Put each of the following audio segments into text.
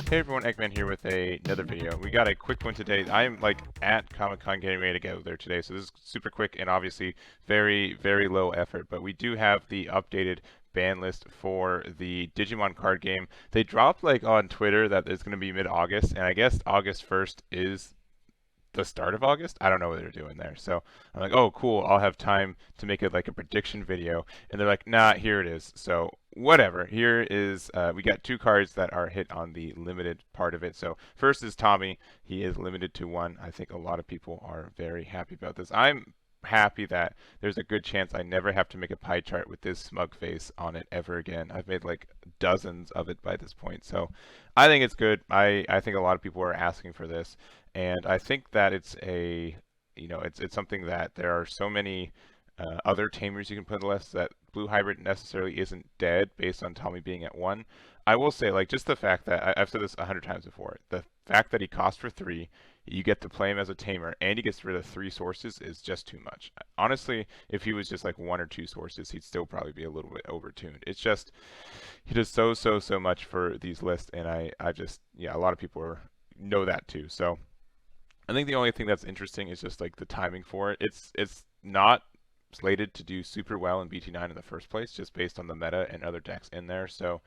Hey everyone, Eggman here with another video. We got a quick one today. I'm like at Comic-Con getting ready to go there today, so this is super quick and obviously very, very low effort. But we do have the updated ban list for the Digimon card game. They dropped like on Twitter that it's going to be mid-August, and I guess August 1st is the start of August. I don't know what they're doing there. So I'm like, oh, cool. I'll have time to make it like a prediction video. And they're like, nah, here it is. So whatever. Here is, we got two cards that are hit on the limited part of it. So first is Tommy. He is limited to one. I think a lot of people are very happy about this. I'm happy that there's a good chance I never have to make a pie chart with this smug face on it ever again. I've made like dozens of it by this point. So I think it's good. I think a lot of people are asking for this. And I think that it's a, it's something that there are so many other tamers you can put on the list that Blue Hybrid necessarily isn't dead based on Tommy being at one. I will say, like, just the fact that I've said this 100 times before, the fact that he costs for three, you get to play him as a tamer, and he gets rid of three sources is just too much. Honestly, if he was just like one or two sources, he'd still probably be a little bit overtuned. It's just he does so much for these lists, and I just yeah, a lot of people know that too. So I think the only thing that's interesting is just like the timing for it. It's not slated to do super well in BT9 in the first place, just based on the meta and other decks in there. So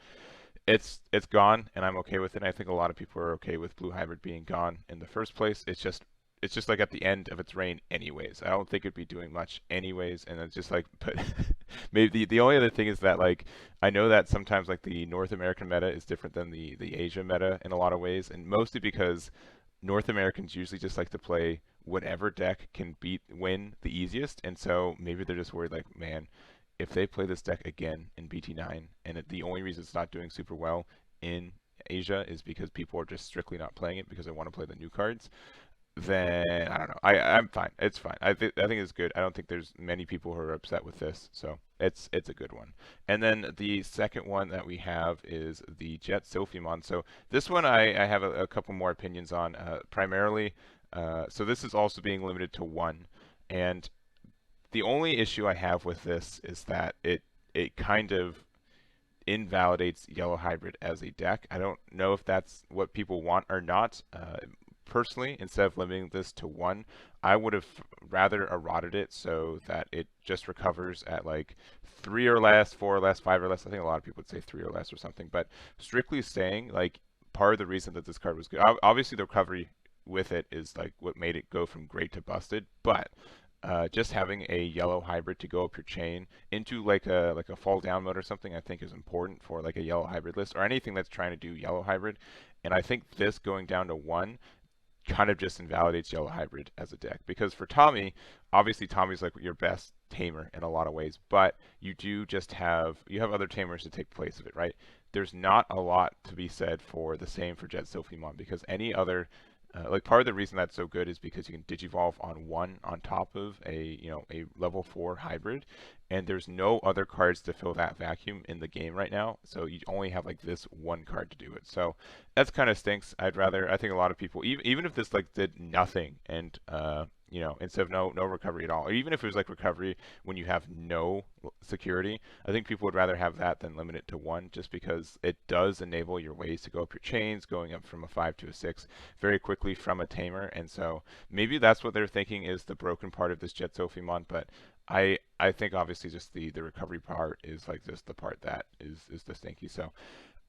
it's gone, and I'm okay with it. I think a lot of people are okay with Blue Hybrid being gone in the first place. It's just like at the end of its reign anyways. I don't think it'd be doing much anyways, and it's just like but maybe the only other thing is that like I know that sometimes like the North American meta is different than the Asia meta in a lot of ways, and mostly because North Americans usually just like to play whatever deck can win the easiest, and so maybe they're just worried like, man, if they play this deck again in BT9, and the only reason it's not doing super well in Asia is because people are just strictly not playing it because they want to play the new cards, then I don't know. I'm fine. It's fine. I think it's good. I don't think there's many people who are upset with this, so it's a good one. And then the second one that we have is the Jet Sophimon. So this one I have a couple more opinions on. Primarily, so this is also being limited to one, and the only issue I have with this is that it kind of invalidates Yellow Hybrid as a deck. I don't know if that's what people want or not. Personally, instead of limiting this to one, I would have rather eroded it so that it just recovers at like 3 or less, 4 or less, 5 or less. I think a lot of people would say 3 or less or something. But strictly saying, like, part of the reason that this card was good, obviously the recovery with it is like what made it go from great to busted. But just having a yellow hybrid to go up your chain into like a fall down mode or something, I think is important for like a yellow hybrid list or anything that's trying to do yellow hybrid. And I think this going down to one kind of just invalidates Yellow Hybrid as a deck. Because for Tommy, obviously Tommy's like your best tamer in a lot of ways, but you do just you have other tamers to take place of it, right? There's not a lot to be said for the same for Jet Sophimon because any other like part of the reason that's so good is because you can digivolve on one on top of a level 4 hybrid, and there's no other cards to fill that vacuum in the game right now. So you only have like this one card to do it. So that's kind of stinks. I think a lot of people, even if this like did nothing and instead of no recovery at all, or even if it was like recovery when you have no security, I think people would rather have that than limit it to one, just because it does enable your ways to go up your chains, going up from a 5 to a 6 very quickly from a tamer. And so maybe that's what they're thinking is the broken part of this Jet Sophimon, but I think obviously just the recovery part is like just the part that is the stinky. So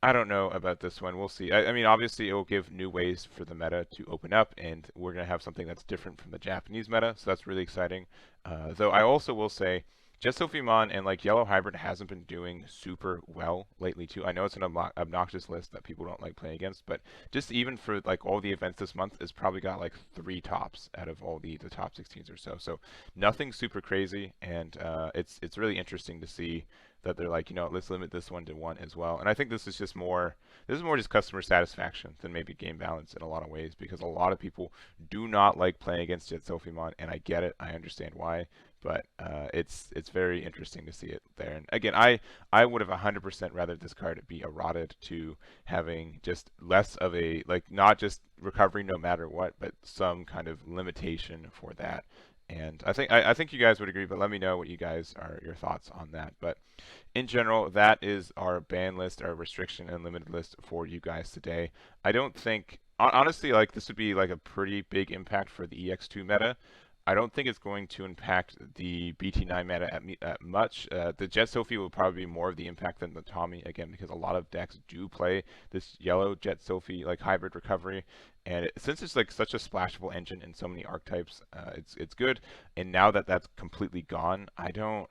I don't know about this one. We'll see. I mean, obviously, it will give new ways for the meta to open up, and we're going to have something that's different from the Japanese meta, so that's really exciting. Though I also will say, just Sophimon and like Yellow Hybrid hasn't been doing super well lately too. I know it's an obnoxious list that people don't like playing against, but just even for like all the events this month, it's probably got like 3 tops out of all the top 16s or so. So nothing super crazy, and it's really interesting to see that they're like, let's limit this one to one as well. And I think this is more just customer satisfaction than maybe game balance in a lot of ways, because a lot of people do not like playing against Jet Sophimon, and I get it. I understand why, but it's very interesting to see it there. And again, I would have 100% rather this card be eroded to having just less of a, like, not just recovery no matter what, but some kind of limitation for that. And I think you guys would agree, but let me know what your thoughts on that. But in general, that is our ban list, our restriction and limited list for you guys today. I don't think, honestly, like this would be like a pretty big impact for the EX2 meta. I don't think it's going to impact the BT9 meta at much. The Jet Sophie will probably be more of the impact than the Tommy, again, because a lot of decks do play this yellow Jet Sophie like hybrid recovery. And since it's like such a splashable engine in so many archetypes, it's good. And now that that's completely gone, I don't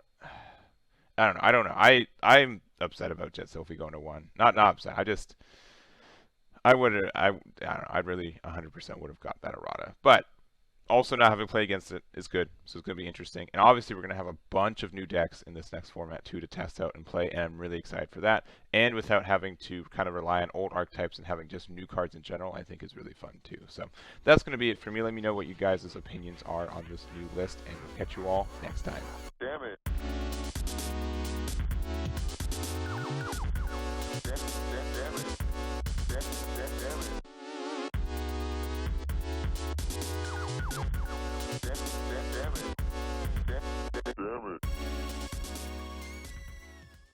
know. I'm upset about Jet Sophie going to 1. Not upset. I don't know. I really 100% would have got that errata. But also not having played against it is good, so it's going to be interesting. And obviously we're going to have a bunch of new decks in this next format too to test out and play, and I'm really excited for that. And without having to kind of rely on old archetypes and having just new cards in general, I think is really fun too. So that's going to be it for me. Let me know what you guys' opinions are on this new list, and we'll catch you all next time. Damn it.